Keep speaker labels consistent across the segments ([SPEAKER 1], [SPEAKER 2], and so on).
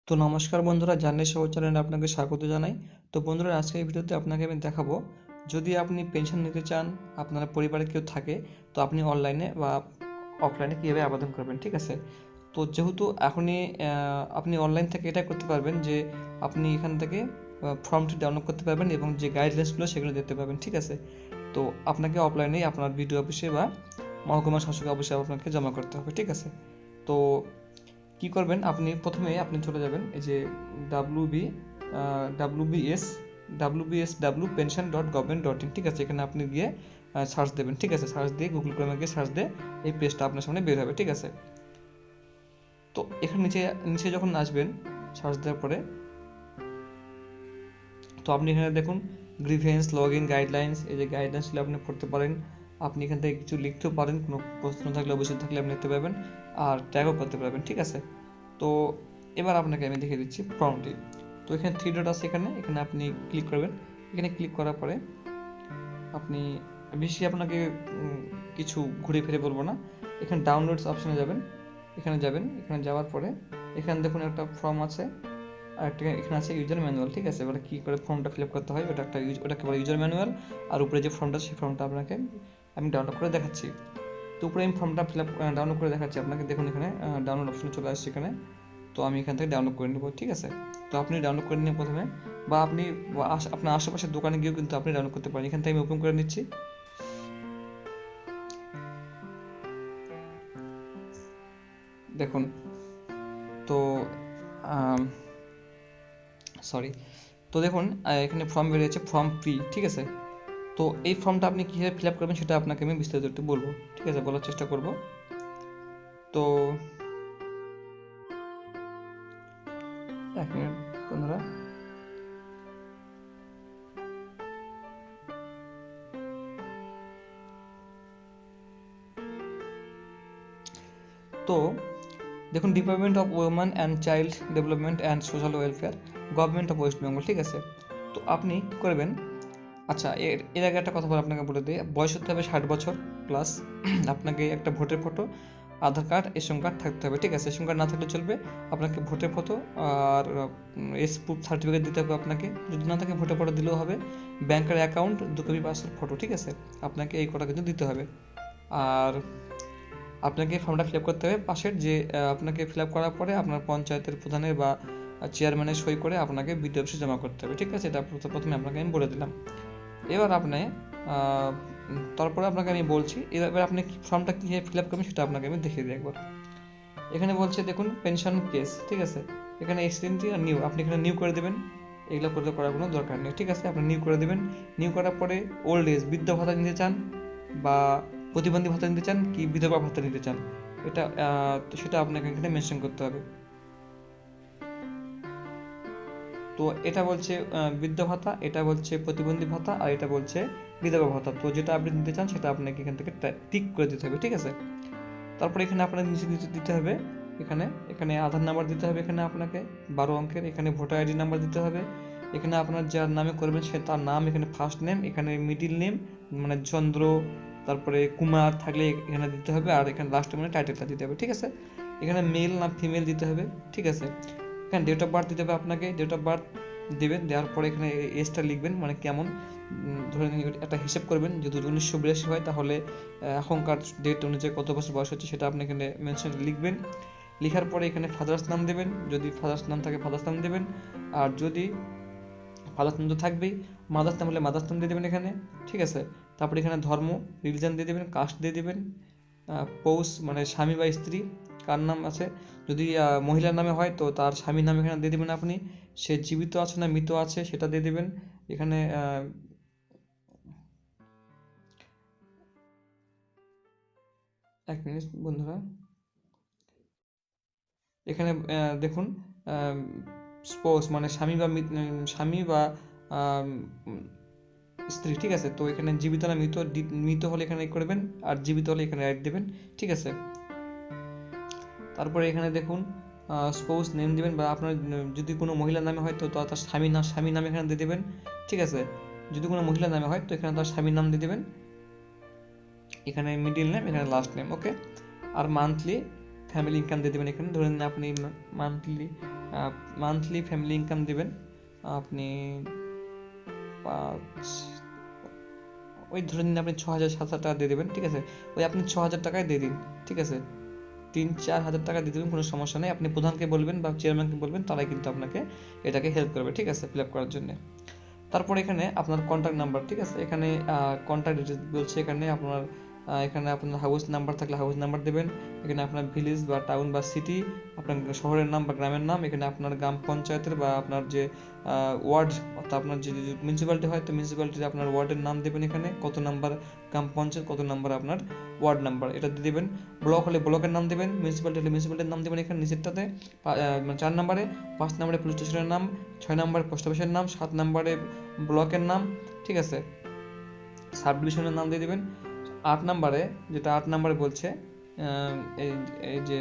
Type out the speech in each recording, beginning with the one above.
[SPEAKER 1] তো নমস্কার বন্ধুরা, জানলে সহজ চ্যানেলে আপনাকে স্বাগত জানাই। তো বন্ধুরা, আজকে এই ভিডিওতে আপনাকে আমি দেখাবো, যদি আপনি পেনশন নিতে চান, আপনার পরিবারে কেউ থাকে, তো আপনি অনলাইনে বা অফলাইনে কীভাবে আবেদন করবেন, ঠিক আছে? তো যেহেতু এখনই আপনি অনলাইন থেকে এটা করতে পারবেন যে আপনি এখান থেকে ফর্মটি ডাউনলোড করতে পারবেন এবং যে গাইডলাইন্সগুলো সেগুলো দেখতে পাবেন, ঠিক আছে? তো আপনাকে অফলাইনেই আপনার বিডিও অফিসে বা মহকুমা শাসক অফিসে আপনাকে জমা করতে হবে, ঠিক আছে? তো কি করবেন, আপনি প্রথমে আপনি চলে যাবেন এই যে ডাব্লিউবি ডাব্লিউবিএস ডাব্লিউবিএসডাব্লিউ পেনশন .gov.in, ঠিক আছে? এখানে আপনি গিয়ে সার্চ দেবেন, ঠিক আছে? সার্চ দিয়ে গুগল ক্রোমে গিয়ে সার্চ দিয়ে এই পেজটা আপনার সামনে বের হবে, ঠিক আছে? তো এখানে নিচে নিচে যখন আসবেন সার্চ দেওয়ার পরে, তো আপনি এখানে দেখুন গ্রিভেন্স, লগ ইন, গাইডলাইন্স, এই যে গাইডলাইন্সগুলো আপনি পড়তে পারেন। আপনি এখান থেকে কিছু লিখতেও পারেন, কোনো প্রশ্ন থাকলে অবশ্যই থাকলে আপনি লিখতে পারবেন, আর ট্যাগও করতে পারবেন, ঠিক আছে? তো এবার আপনাকে আমি দেখিয়ে দিচ্ছি ফর্মটি। তো এখানে 3 ডট আছে, এখানে এখানে আপনি ক্লিক করবেন। এখানে ক্লিক করার পরে আপনি বেশি আপনাকে কিছু ঘুরে ফিরে বলবো না, এখানে ডাউনলোডস অপশানে যাবেন। এখানে যাবেন, এখানে যাওয়ার পরে এখানে দেখুন একটা ফর্ম আছে, আর একটা এখানে আছে ইউজার ম্যানুয়াল, ঠিক আছে? এবার কী করে ফর্মটা ফিল আপ করতে হয়, ওটাকে বলে ইউজার ম্যানুয়াল। আর উপরে যে ফর্মটা, সেই ফর্মটা আপনাকে আমি ডাউনলোড করে দেখাচ্ছি। তো উপরে আমি ফর্মটা ফিল আপ ডাউনলোড করে দেখাচ্ছি আপনাকে। দেখুন এখানে ডাউনলোড অপশনে চলে আসছে এখানে। তো আমি এখান থেকে ডাউনলোড করে নেব, ঠিক আছে? তো আপনি ডাউনলোড করে নিয়ে প্রথমে, বা আপনি আপনার আশেপাশের দোকানে গিয়েও কিন্তু আপনি ডাউনলোড করতে পারেন। এখান থেকে আমি ওপেন করে নিচ্ছি। দেখুন, তো সরি, তো দেখুন এখানে ফর্ম বেরিয়েছে, ফর্ম পি, ঠিক আছে? তো এই ফর্মটা আপনি কীভাবে ফিল আপ করবেন সেটা আপনাকে আমি বিস্তারিত একটু বলবো, ঠিক আছে? বলার চেষ্টা করব। তো এক মিনিট বন্ধুরা। তো দেখুন, department of women and child development and social welfare, government of West Bengal, ঠিক আছে? তো আপনি কী করবেন, আচ্ছা এর এর আগে একটা কথা আপনাকে বলে দিই, বয়স হতে হবে 60 বছর প্লাস। আপনাকে একটা ভোটের ফটো, আধার কার্ড, রেশন কার্ড থাকতে হবে, ঠিক আছে? রেশন কার্ড না থাকলে চলবে, আপনাকে ভোটের ফটো আর এস প্রুফ সার্টিফিকেট দিতে হবে আপনাকে। যদি না থাকে ভোটের ফটো দিলেও হবে। ব্যাংকের অ্যাকাউন্ট, 2 কপি পাসপোর্ট ফটো, ঠিক আছে? আপনাকে এই কটা কিন্তু দিতে হবে। আর আপনাকে ফর্মটা ফিল আপ করতে হবে। পাশের যে আপনাকে ফিল আপ করার পরে আপনার পঞ্চায়েতের প্রধানের বা চেয়ারম্যানের সই করে আপনাকে বিডিও অফিসে জমা করতে হবে, ঠিক আছে? এটা প্রথমে আপনাকে আমি বলে দিলাম। এবার আপনি তারপরে আপনাকে আমি বলছি, এবার আপনি ফর্মটা কীভাবে ফিল আপ করবেন সেটা আপনাকে আমি দেখিয়ে দিই একবার। এখানে বলছে দেখুন পেনশন কেস, ঠিক আছে? এখানে এক্সটেন্টি আর নিউ, আপনি এখানে নিউ করে দেবেন। এগুলো করার কোনো দরকার নেই, ঠিক আছে? আপনি নিউ করে দেবেন। নিউ করার পরে ওল্ড এজ, বৃদ্ধ ভাতা নিতে চান বা প্রতিবন্ধী ভাতা নিতে চান কি বিধবা ভাতা নিতে চান, এটা সেটা আপনাকে এখানে মেনশন করতে হবে। তো এটা বলছে বৃদ্ধ ভাতা, এটা বলছে প্রতিবন্ধী ভাতা, আর এটা বলছে বিধবা ভাতা। তো যেটা আপনি নিতে চান সেটা আপনাকে এখান থেকে টিক করে দিতে হবে, ঠিক আছে? তারপরে এখানে আপনার নিচে দিতে হবে, এখানে এখানে আধার নাম্বার দিতে হবে, এখানে আপনাকে 12 অঙ্কের, এখানে ভোটার আইডি নাম্বার দিতে হবে, এখানে আপনার যার নামে করবেন সে তার নাম, এখানে ফার্স্ট নেম, এখানে মিডিল নেম মানে চন্দ্র, তারপরে কুমার থাকলে এখানে দিতে হবে, আর এখানে লাস্টে মানে টাইটেলটা দিতে হবে, ঠিক আছে? এখানে মেল না ফিমেল দিতে হবে, ঠিক আছে? এখানে ডেট অফ বার্থ দিতে হবে আপনাকে, ডেট অফ বার্থ দেবেন। দেওয়ার পরে এখানে এজটা লিখবেন, মানে কেমন, ধরে নিন একটা হিসেব করবেন, যদি 1982 হয় তাহলে এখনকার ডেট অনুযায়ী কত বছর বয়স হচ্ছে সেটা আপনি এখানে মেনশন লিখবেন। লেখার পরে এখানে ফাদার্স নাম দেবেন, যদি ফাদার্স নাম থাকে ফাদার্স নাম দেবেন, আর যদি ফাদার্স নাম তো থাকবেই, মাদার্স নাম হলে মাদার্স নাম দিয়ে দেবেন এখানে, ঠিক আছে? তারপরে এখানে ধর্ম, রিলিজন দিয়ে দেবেন, কাস্ট দিয়ে দেবেন, পৌষ মানে স্বামী বা স্ত্রী কার নাম আছে, যদি মহিলার নামে হয় তো তার স্বামীর নাম এখানে দিয়ে দেবেন আপনি। সে জীবিত আছে না মৃত আছে সেটা দিয়ে দেবেন এখানে। এক মিনিট বন্ধুরা, এখানে দেখুন স্পোজ মানে স্বামী বা আম, স্ত্রী, ঠিক আছে? তো এখানে জীবিত না মৃত, মৃত হলে এখানে করবেন, আর জীবিত হলে এখানে রাইট দেবেন, ঠিক আছে? তারপরে এখানে দেখুন স্পোজ নেম দেবেন, বা আপনার যদি কোনো মহিলার নামে হয় তো তার স্বামীর নাম এখানে দিয়ে দেবেন, ঠিক আছে? যদি কোনো মহিলার নামে হয় তো এখানে তার স্বামীর নাম দিয়ে দেবেন, এখানে মিডিল নেম, এখানে লাস্ট নেম, ওকে? আর মান্থলি ফ্যামিলি ইনকাম দিয়ে দেবেন এখানে। ধরে নিন আপনি মান্থলি মান্থলি ফ্যামিলি ইনকাম দেবেন আপনি 5, ওই ধরে নিন আপনি 6,000-7,000 টাকা দিয়ে দেবেন, ঠিক আছে। ওই আপনি 6,000 টাকায় দিয়ে দিন, ঠিক আছে। 3-4 হাজার টাকা দিয়ে দেবেন, কোনো সমস্যা নেই। আপনি প্রধানকে বলবেন বা চেয়ারম্যানকে বলবেন, তারাই কিন্তু আপনাকে এটাকে হেল্প করবে, ঠিক আছে, ফিল আপ করার জন্য। তারপর এখানে আপনার কন্ট্যাক্ট নাম্বার, ঠিক আছে। এখানে কন্ট্যাক্ট ডিটেলস বলছে, এখানে আপনার হাউস নাম্বার থাকলে হাউস নাম্বার দেবেন। এখানে আপনার ভিলেজ বা টাউন বা সিটি, আপনার শহরের নাম বা গ্রামের নাম, এখানে আপনার গ্রাম পঞ্চায়েতের বা আপনার যে ওয়ার্ড, অর্থাৎ আপনার যে মিউনিসিপ্যালিটি হয়, তো মিউনিসিপ্যালিটির আপনার ওয়ার্ডের নাম দেবেন, এখানে কত নাম্বার গ্রাম পঞ্চায়েত, কত নাম্বার আপনার ওয়ার্ড নাম্বার, এটা দিয়ে দেবেন। ব্লক হলে ব্লকের নাম দেবেন, মিউনিসিপ্যালিটি হলে মিউনিসিপ্যালিটির নাম দেবেন এখানে নিচেরটাতে। 4 নম্বরে, 5 নম্বরে পুলিশ স্টেশনের নাম, 6 নম্বরে পোস্ট অফিসের নাম, 7 নম্বরে ব্লকের নাম, ঠিক আছে, সাব ডিভিশনের নাম দিয়ে দেবেন। 8 নম্বরে, যেটা 8 নম্বরে বলছে, এই যে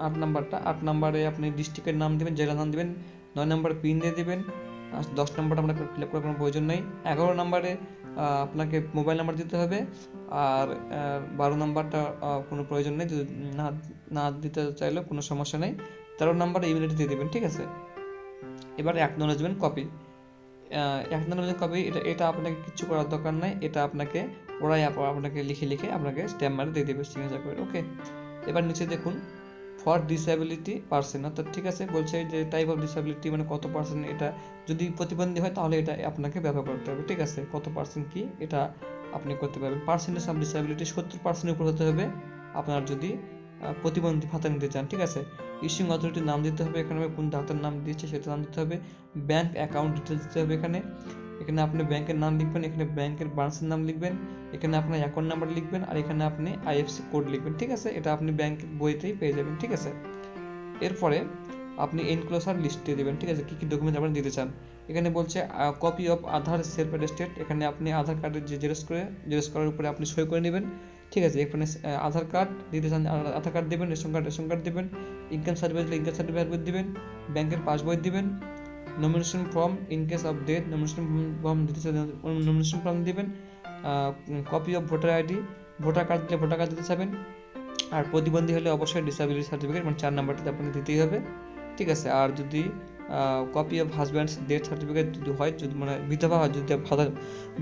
[SPEAKER 1] 8 নম্বরে আপনি ডিস্ট্রিক্টের নাম দেবেন, জেলার নাম দেবেন। 9 নম্বরে পিন দিয়ে দেবেন। 10 নম্বরটা আপনাকে ফিল আপ করার কোনো প্রয়োজন নেই। 11 নম্বরে আপনাকে মোবাইল নাম্বার দিতে হবে। আর 12 নম্বরটা কোনো প্রয়োজন নেই, যদি না দিতে চাইলেও কোনো সমস্যা নেই। 13 নম্বরে ইমেল আইডি দিয়ে দেবেন, ঠিক আছে। এবার অ্যাকনোলেজমেন্ট কপি, অ্যাকনোলেজমেন্ট কপি, এটা আপনাকে কিছু করার দরকার নাই, এটা ওরাই আপনাকে লিখে আপনাকে স্ট্যাম্প মারে দিয়ে দেবে সিগনেচার করে, ওকে। এবার নিচে দেখুন ফর ডিসএবিলিটি পার্সন, অর্থাৎ ঠিক আছে বলছে যে টাইপ অফ ডিসএবিলিটি মানে কত পার্সেন্ট, এটা যদি প্রতিবন্ধী হয় তাহলে এটা আপনাকে ব্যবহার করতে হবে, ঠিক আছে। কত পার্সেন্ট কি এটা আপনি করতে পারবেন। পার্সেন্টেজ অফ ডিসএবিলিটি 70%-এর উপর হতে হবে আপনার যদি প্রতিবন্ধী ভাতা নিতে চান, ঠিক আছে। ইস্যুইং অথরিটির নাম দিতে হবে, এখানে কোন ডাক্তার নাম দিচ্ছে সেটা নাম দিতে হবে। ব্যাংক অ্যাকাউন্ট ডিটেলস দিতে হবে, এখানে আপনি ব্যাংকের নাম লিখবেন, এখানে ব্যাংকের ব্রাঞ্চের নাম লিখবেন, এখানে আপনার অ্যাকাউন্ট নাম্বার লিখবেন, আর এখানে আপনি আইএফসি কোড লিখবেন, ঠিক আছে। এটা আপনি ব্যাংকের বইতেই পেয়ে যাবেন, ঠিক আছে। এরপরে আপনি এনক্লোজার লিস্ট দিয়ে দেবেন, ঠিক আছে, কী কী ডকুমেন্ট আপনি দিতে চান। এখানে বলছে copy of Aadhaar self attested, এখানে আপনি আধার কার্ডের যে জেরক্স করার উপরে আপনি সই করে নেবেন, ঠিক আছে। এখানে আধার কার্ড দিতে চান, আধার কার্ড দেবেন, রেশন কার্ড দেবেন, ইনকাম সার্টিফিকেট ইনকাম সার্টিফিকেট দেবেন, ব্যাংকের পাসবই দেবেন, nomination form in case of death, nomination form দিতে নমিনেশন ফর্ম দেবেন, copy of voter ID, voter card দিলে ভোটার কার্ড দিতে চাবেন, আর প্রতিবন্ধী হলে অবশ্যই ডিসেবিলিটি সার্টিফিকেট মানে 4 নাম্বারটাতে আপনাকে দিতেই হবে, ঠিক আছে। আর যদি copy of husbands death certificate যদি হয়, যদি মানে বিধবা হয়, যদি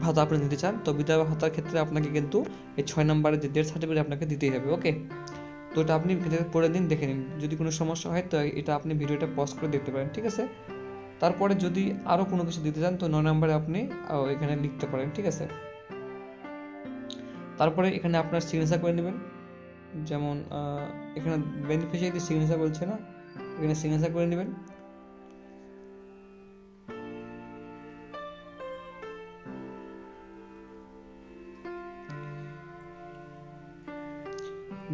[SPEAKER 1] ভাতা আপনি নিতে চান, তো বিধবা ভাতার ক্ষেত্রে আপনাকে কিন্তু এই 6 নম্বরের যে ডেথ সার্টিফিকেট আপনাকে দিতেই হবে, ওকে। তো এটা আপনি পড়ে দিন, দেখে নিন, যদি কোনো সমস্যা হয় তো এটা আপনি ভিডিওটা পজ করে দেখতে পারেন, ঠিক আছে। তারপরে যদি আরও কোনো কিছু দিতে চান তো 9 নম্বরে আপনি এখানে লিখতে পারেন, ঠিক আছে। তারপরে এখানে আপনার সিগনেচার করে নেবেন, যেমন এখানে বেনিফিশিয়ারি সিগনেচার বলছে না, এখানে সিগনেচার করে নেবেন।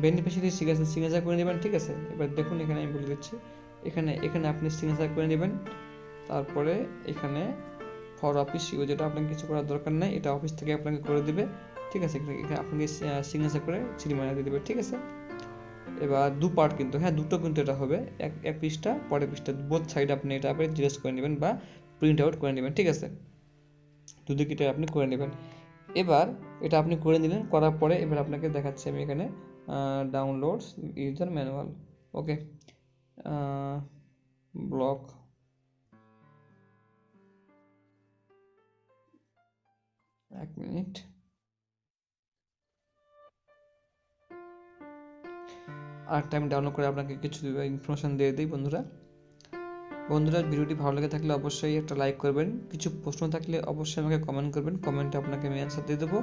[SPEAKER 1] বেনিফিশিয়ারি সিগনেচার করে নেবেন, ঠিক আছে। এবার দেখুন এখানে আমি বলে দিচ্ছি, এখানে আপনি সিগনেচার করে নেবেন। তারপরে এখানে ফর অফিস ইউ, যেটা আপনাকে কিছু করার দরকার নেই, এটা অফিস থেকে আপনাকে করে দেবে, ঠিক আছে। এখানে আপনাকে সিগনেচার করে সিরিমানা দিয়ে দেবে, ঠিক আছে। এবার দু পার্ট কিন্তু, হ্যাঁ দুটো কিন্তু এটা হবে, এক পৃষ্ঠা পরের পৃষ্ঠা, বোথ সাইড আপনি এটা আবার জিজ্ঞেস করে নেবেন বা প্রিন্ট আউট করে নেবেন, ঠিক আছে। দুদিকটা আপনি করে নেবেন। এবার এটা আপনি করে নিলেন, করার পরে এবার আপনাকে দেখাচ্ছি আমি এখানে ডাউনলোডস ইউজার ম্যানুয়াল, ওকে। ব্লক, এক মিনিট, আরেকটা আমি ডাউনলোড করে আপনাকে কিছু ইনফরমেশান দিয়ে দিই। বন্ধুরা ভিডিওটি ভালো লেগে থাকলে অবশ্যই একটা লাইক করবেন, কিছু প্রশ্ন থাকলে অবশ্যই আমাকে কমেন্ট করবেন, কমেন্টে আপনাকে আমি অ্যান্সার দিয়ে দেবো।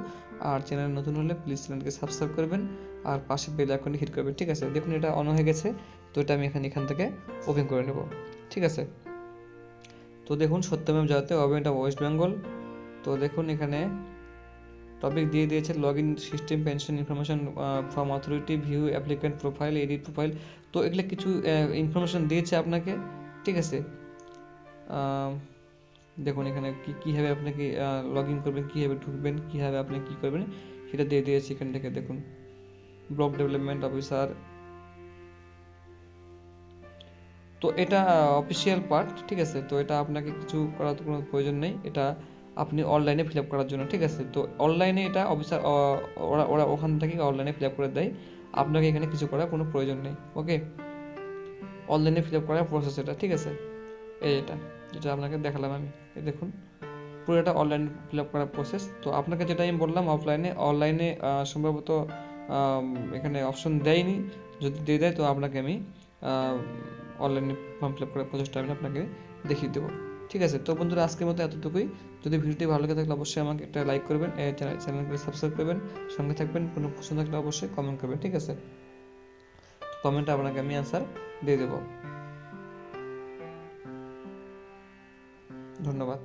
[SPEAKER 1] আর চ্যানেল নতুন হলে প্লিজ চ্যানেলকে সাবস্ক্রাইব করবেন আর পাশে বেল আইকনটি হিট করবেন, ঠিক আছে। দেখুন এটা অন হয়ে গেছে, তো এটা আমি এখান থেকে ওপেন করে নেব, ঠিক আছে। তো দেখুন সত্যমেব জয়তে এটা ওয়েস্ট বেঙ্গল। তো দেখুন এখানে টপিক দিয়ে দিয়েছে log in system pension information from authority, view applicant profile, edit profile, তো এগুলো কিছু ইনফরমেশন দিয়েছে আপনাকে, ঠিক আছে। দেখুন এখানে কীভাবে আপনাকে লগ ইন করবেন, কীভাবে ঢুকবেন, কীভাবে আপনি কী করবেন সেটা দিয়ে দিয়েছি এখান থেকে। দেখুন ব্লক ডেভেলপমেন্ট অফিসার, তো এটা অফিসিয়াল পার্ট, ঠিক আছে। তো এটা আপনাকে কিছু করার কোনো প্রয়োজন নেই, এটা আপনি অনলাইনে ফিল আপ করার জন্য, ঠিক আছে। তো অনলাইনে এটা অফিসার ওরা ওখান থেকে অনলাইনে ফিল আপ করে দেয়, আপনাকে এখানে কিছু করার কোনো প্রয়োজন নেই, ওকে। অনলাইনে ফিল আপ করার প্রসেস এটা, ঠিক আছে। এই যেটা আপনাকে দেখালাম আমি, এই দেখুন পুরোটা অনলাইন ফিল আপ করার প্রসেস। তো আপনাকে যেটা আমি বললাম অনলাইনে সম্ভবত এখানে অপশন দেয়নি, যদি দিয়ে দেয় তো আপনাকে আমি অনলাইনে ফর্ম ফিল আপ করার প্রসেসটা আমি আপনাকে দেখিয়ে দেবো, ঠিক আছে। তো বন্ধুরা আজকের মতো এতটুকুই। যদি ভিডিওটি ভালো লেগে থাকলে অবশ্যই আমাকে একটা লাইক করবেন, চ্যানেলকে সাবস্ক্রাইব করবেন, সঙ্গে থাকবেন। কোনো প্রশ্ন থাকলে অবশ্যই কমেন্ট করবেন, ঠিক আছে। কমেন্টে আপনাকে আমি অ্যান্সার দিয়ে দেবো। ধন্যবাদ।